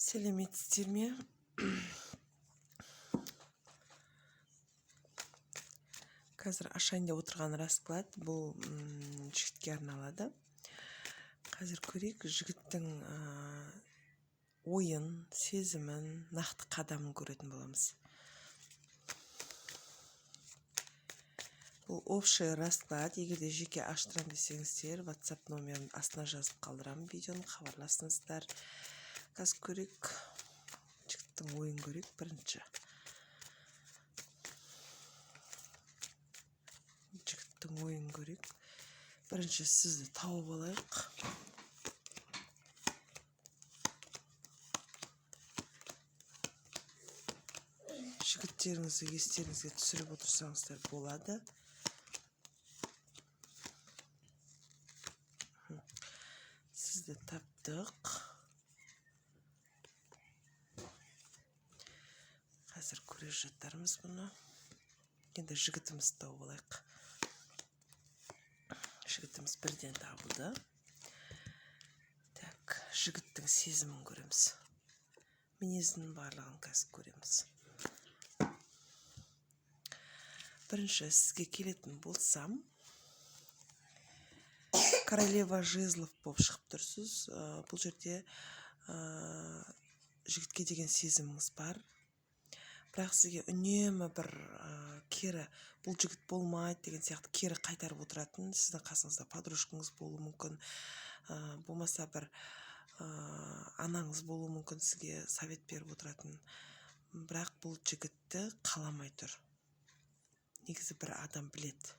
Сәлеметсіздер ме? Қазір ашайын деп отырған расклад бұл жігітке арналады. Қазір көрейік жігіттің ойын, сезімін, нақты қадамын көретін боламыз. Бұл общий расклад. Егер де жеке аштырам десеңіздер, WhatsApp номерін астына жазып қалдырамын видеоны, хабарласыңыздар. Қазір көрейік жігіттің ойын көрейік бірінші. Жігіттің ойын көрейік. Бірінші сізді тауып алайық. Жігіттеріңізді естеріңізге түсіріп отырсаңыздар болады. Сізді таптық. Қазір көре жатармыз бұны. Енді жігітімізді тауып алайық. Жігітіміз бірден табылды. Так, жігіттің сезімін көреміз. Мінезінің барлығын қазір көреміз. Бірінші сізге келетін болсам, королева жезлов болып шығып тұрсыз. Бұл жерде жігітке деген сезіміңіз бар. Бірақ сізге үнемі бір кері, бұл жігіт болмайды деген сияқты кері қайтарып отыратын, сіздің қасыңызда подружкаңыз болуы мүмкін, болмаса бір анаңыз болуы мүмкін, сізге совет беріп отыратын. Бірақ бұл жігітті қаламай тұр. Негізі бір адам білет.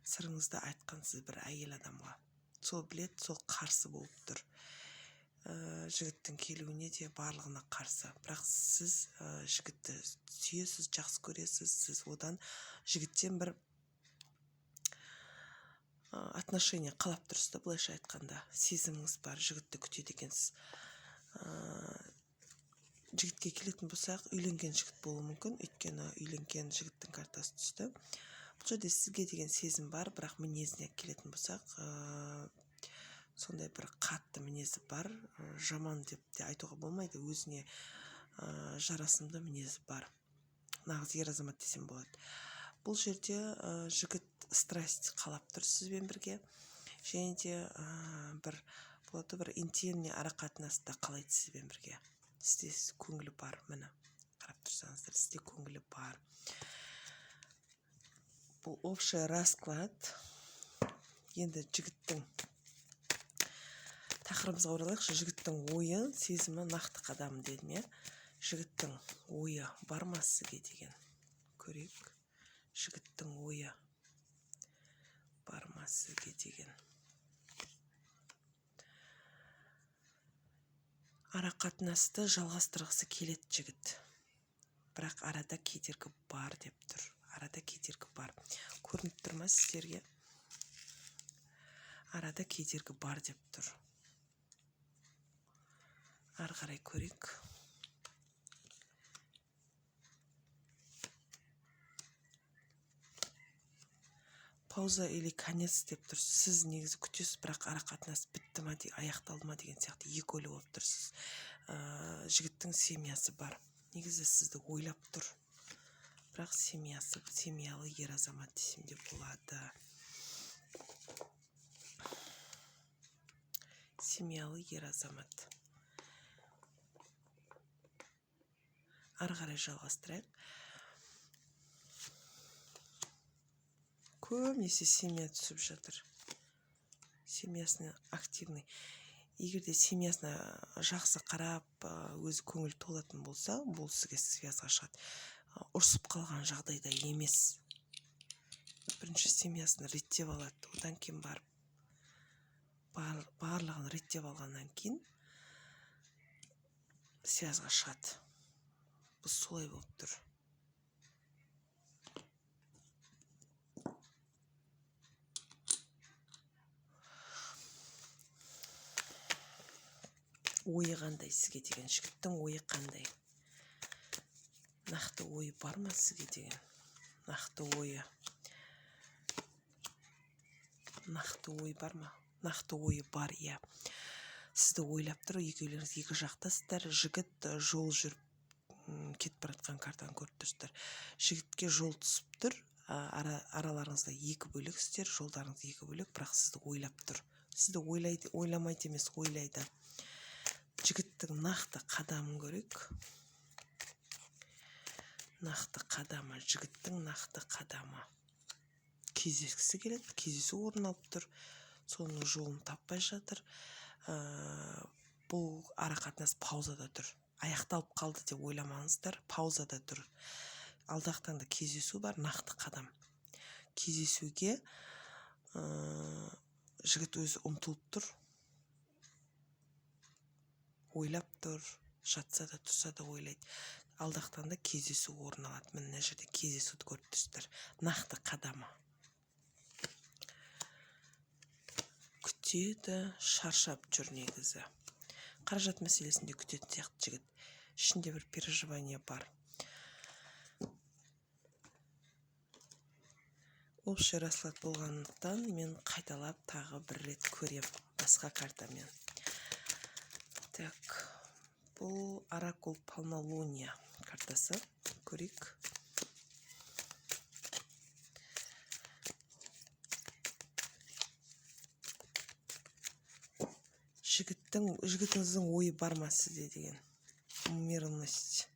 Сырыңызды айтқансыз бір әйел адамға. Сол білет, сол қарсы болып тұр. Жігіттің келуіне де барлығына қарсы. Бірақ сіз жігітті сүйесіз, жақсы көресіз. Сіз одан жігіттен бір отношение қалап тұрсыз да, былайша айтқанда. Сезіміңіз бар, жігітті күтеді екенсіз. Жігітке келетін болсақ, үйленген жігіт болуы мүмкін. Өйткені үйленген жігіттің картасы түсті. Бұл жерде сізге деген сезім бар, бірақ мінезіне келетін болсақ, сондай бір қатты мінезі бар. Жаман деп те айтуға болмайды. Өзіне жарасымды мінезі бар. Нағыз ер азамат десем болады. Бұл жерде жігіт страсть қалап тұр сізбен бірге. Және де бір интимный арақатынаста қалайды сізбен бірге. Сізде көңілі бар, міне. Қарап тұрсаңыздар, сізде көңілі бар. Бұл общий расклад. Енді жігіттің тақырыбымызға оралайықшы. Жігіттің ойы, сезімі, нақты қадамы дедім, иә. Жігіттің ойы бар ма сізге деген көрейік. Жігіттің ойы бар ма сізге деген. Арақатынасты жалғастырғысы келеді жігіт. Бірақ арада кедергі бар деп тұр. Арада кедергі бар. Көрініп тұр ма сіздерге? Арада кедергі бар деп тұр. Ары қарай көрейік. Пауза или конец деп тұр. Сіз негізі күтесіз, бірақ арақатынас бітті ма, аяқталды ма деген сияқты екі ойлы болып тұрсыз. Жігіттің семьясы бар. Негізі сізді ойлап тұр. Бірақ семьясы, семьялы ер азамат десем де болады. Семьялы ер азамат. Ары қарай жалғастырайық. Көбінесе семья түсіп жатыр. Семьясына активный. Егер де семьясына жақсы қарап, өзі көңіл толатын болса, бұл сізге связға шығады. Ұрсып қалған жағдайда емес. Бірінші семьясын реттеп алады. Одан кейін барлығын реттеп алғаннан кейін связға шығады. Бұл солай болып тұр. Ойы қандай сізге деген, жігіттің ойы қандай? Нақты ойы бар ма сізге деген? Нақты ойы. Нақты ой бар ма? Нақты ойы бар, иә. сізді ойлап тұр, екеулеріңіз екі жақтасыздар. Жігіт жол жүріп кетіп бара жатқан картаны көріп тұрсыздар. Жігітке жол түсіп тұр, араларыңызда екі бөлексіздер, жолдарыңыз екі бөлек, бірақ сізді ойлап тұр. Сізді ойламайды емес, ойлайды. Жігіттің нақты қадамын көрейік. Нақты қадамы, жігіттің нақты қадамы. Кездескісі келеді, кездесу орын алып тұр, соның жолын таппай жатыр. Бұл арақатынас паузада тұр. Аяқталып қалды деп ойламаңыздар, паузада тұр. Алдағы таңда кездесу бар, нақты қадам. Кездесуге жігіт өзі ұмтылып тұр, ойлап тұр, жатса да тұрса да ойлайды. Алдағы таңда кездесу орын алады. Мына жерде кездесуді көріп тұрсыздар. Нақты қадамы. Күтеді, шаршап жүр негізі. Қаражат мәселесінде күтетін сияқты жігіт. Ішінде бір переживание бар. Общий расклад болғандықтан мен қайталап тағы бір рет көрем басқа картамен. Так, бұл оракул полнолуния картасы. Көрейік. Жігітіңіздің ойы бар ма сізде деген. Умеренность.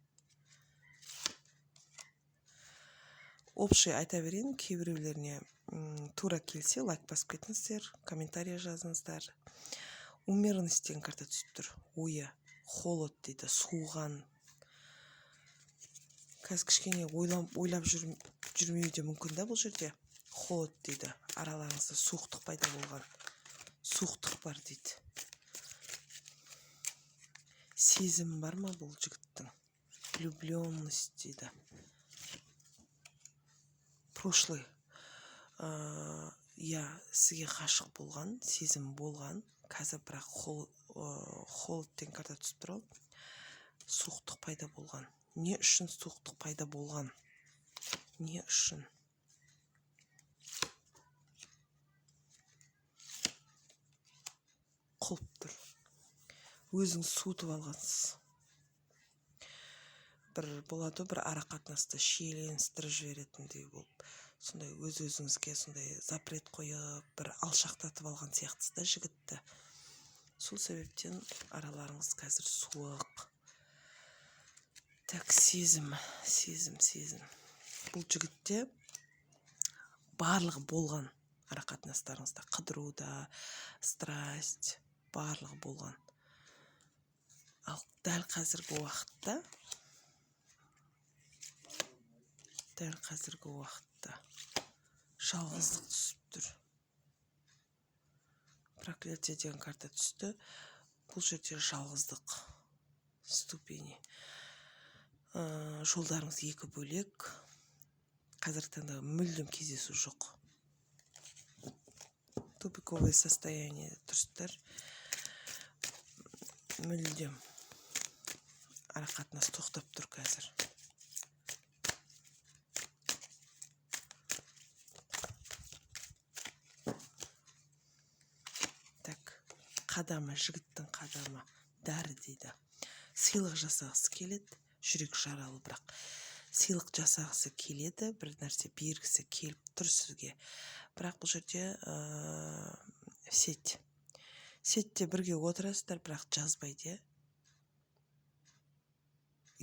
Общий айта берейін, кейбіреулеріне тура келсе, лайк басып кетіңіздер, комментария жазыңыздар. Умеренность деген карта түсіп тұр. Ойы, холод дейді, суыған. Қазір кішкене ойлап жүрмеуі де мүмкін да бұл жерде. Холод дейді, араларыңызда суықтық пайда болған. Суықтық бар дейді. Сезім бар ма бұл жігіттің? Влюбленность дейді. Прошлый. Сізге ғашық болған, сезім болған. Қазір бірақ холод деген карта түсіп тұр. Суықтық пайда болған. Не үшін суықтық пайда болған? Не үшін? Құлып тұр. Өзің суытып алғансыз. Бір болады, бір арақатынасты шиеленістіріп жіберетіндей болып, сондай өз-өзіңізге сондай запрет қойып, бір алшақтатып алған сияқтысыз да жігітті. Сол себептен араларыңыз қазір суық. Так, сезім. Бұл жігітте барлығы болған арақатынастарыңызда, қыдыруда, страсть, барлығы болған. Ал дәл қазіргі уақытта жалғыздық түсіп тұр. Проклятие деген карта түсті. Бұл жерде жалғыздық ступени. Жолдарыңыз екі бөлек. Қазіргі таңда мүлдем кездесу жоқ. Тупиковое состояние тұрсыздар. Мүлдем арақатынас тоқтап тұр қазір. Так, қадамы, жігіттің қадамы дәрі дейді. Сыйлық жасағысы келеді, жүрек жаралы, бірақ сыйлық жасағысы келеді, бір нәрсе бергісі келіп тұр сізге. Бірақ бұл жерде сетте бірге отырасыздар, бірақ жазбайды.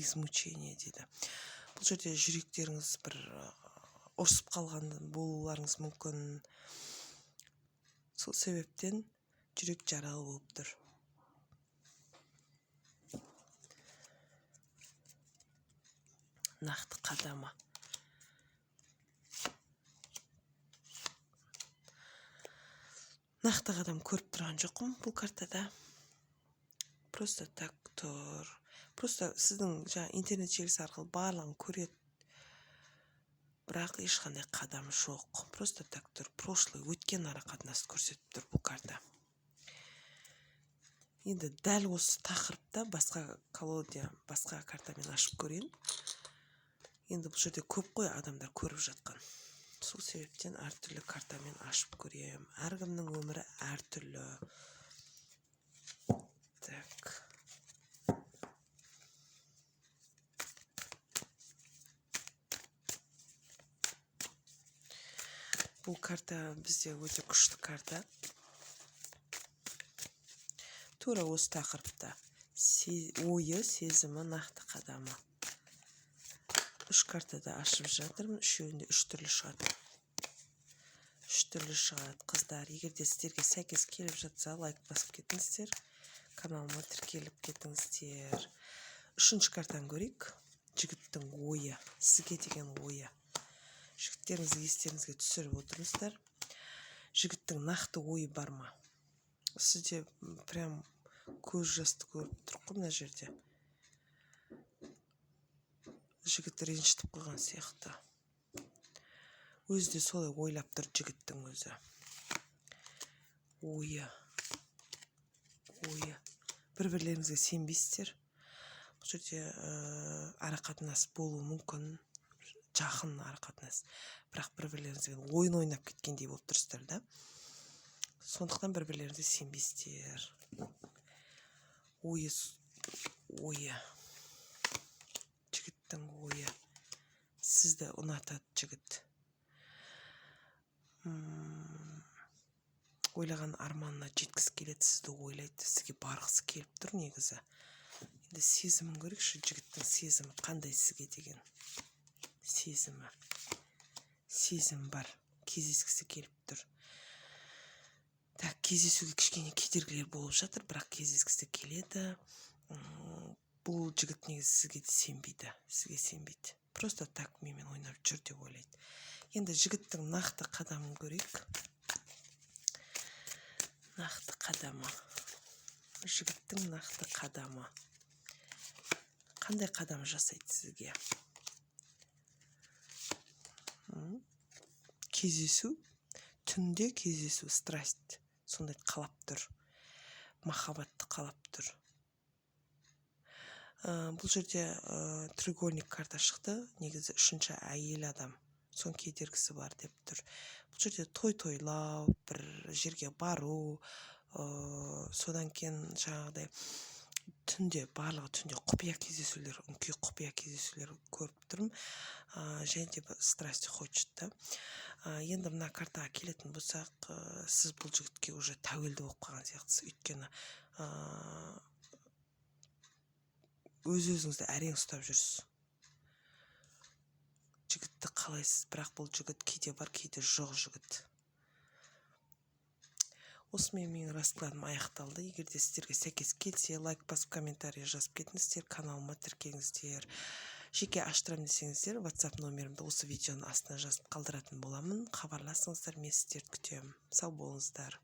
Измучение дейді. Бұл жерде жүректеріңіз бір ұрсып қалған болуларыңыз мүмкін. Сол себептен жүрек жаралы болып тұр. Нақты қадамы. Нақты қадам көріп тұрған жоқпын бұл картада. Просто так тұр. Просто сіздің интернет желісі арқылы барлығын көреді. Бірақ ешқандай қадам жоқ. Просто так тұр. Прошлый, өткен арақатынасты көрсетіп тұр бұл карта. Енді дәл осы тақырыпта басқа колодия, басқа картамен ашып көрейін. Енді бұл жерде көп қой адамдар көріп жатқан. Сол себептен әртүрлі картамен ашып көрем. Әркімнің өмірі әртүрлі. Так. Бұл карта бізде өте күшті карта. Тура осы тақырыпта. Ойы, сезімі, нақты қадамы. 3 картада ашып жатырмын. Үшеуінде 3 түрлі шығады. 3 түрлі шығады. Қыздар, егерде сіздерге сәйкес келіп жатса, лайк басып кетіңіздер. Каналыма тіркеліп кетіңіздер. 3-ші картаны көрейік. Жігіттің ойы, сізге деген ойы. Жігіттеріңізді естеріңізге түсіріп отырыңыздар. Жігіттің нақты ойы бар ма? Сізде прям көз жасты көріп тұр ғой мына жерде. Жігіт ренжітіп қойған сияқты. Өзі де солай ойлап тұр жігіттің өзі. Ойы. Бір-бірлеріңізге сенбейсіздер. Бұл жерде арақатынас болуы мүмкін. Жақын арақатынас. Бірақ бір-бірлеріңізбен ойын ойнап кеткендей болып тұрсыздар да. Сондықтан бір-бірлеріңізге сенбейсіздер. Ойы. Жігіттің ойы. Сізді ұнатады жігіт. Ойлаған арманына жеткісі келеді, сізді ойлайды, сізге барғысы келіп тұр негізі. Енді сезімін көрейікші, жігіттің сезімі қандай сізге деген. Сезім бар, кездескісі келіп тұр. Так, кездесуге кішкене кедергілер болып жатыр, бірақ кездескісі келеді. Бұл жігіт негізі сізге сенбейді. Просто так менімен ойнап жүр деп ойлайды. Енді жігіттің нақты қадамын көрейік. Нақты қадамы. Жігіттің нақты қадамы. Қандай қадам жасайды сізге? Кездесу. Түнде кездесу, страсть. Сондай қалап тұр. Махаббатты қалап тұр. Бұл жерде треугольник карта шықты. Негізі 3-ші әйел адам. Сон кедергісі бар деп тұр. Бұл жерде тойлау, бір жерге бару, содан кейін жаңағыдай барлығы түнде құпия кездесулер, үнкей құпия кездесулер көріп тұрмын. Және де страсть хочет да. Енді мына картаға келетін болсақ, сіз бұл жігітке уже тәуелді болып қалған сияқтысыз. Өйткені өз-өзіңізді әрең ұстап жүрсіз. Жігітті қалайсыз, бірақ бұл жігіт кейде бар, кейде жоқ жігіт. Осымен менің раскладым аяқталды. Егер де сіздерге сәйкес келсе, лайк басып, комментарий жазып кетіңіздер, каналыма тіркеліңіздер. Жеке аштырам десеңіздер, WhatsApp номерімді осы видеоның астына жазып қалдыратын боламын. Хабарласыңыздар, мен сіздерді күтемін. Сау болыңыздар.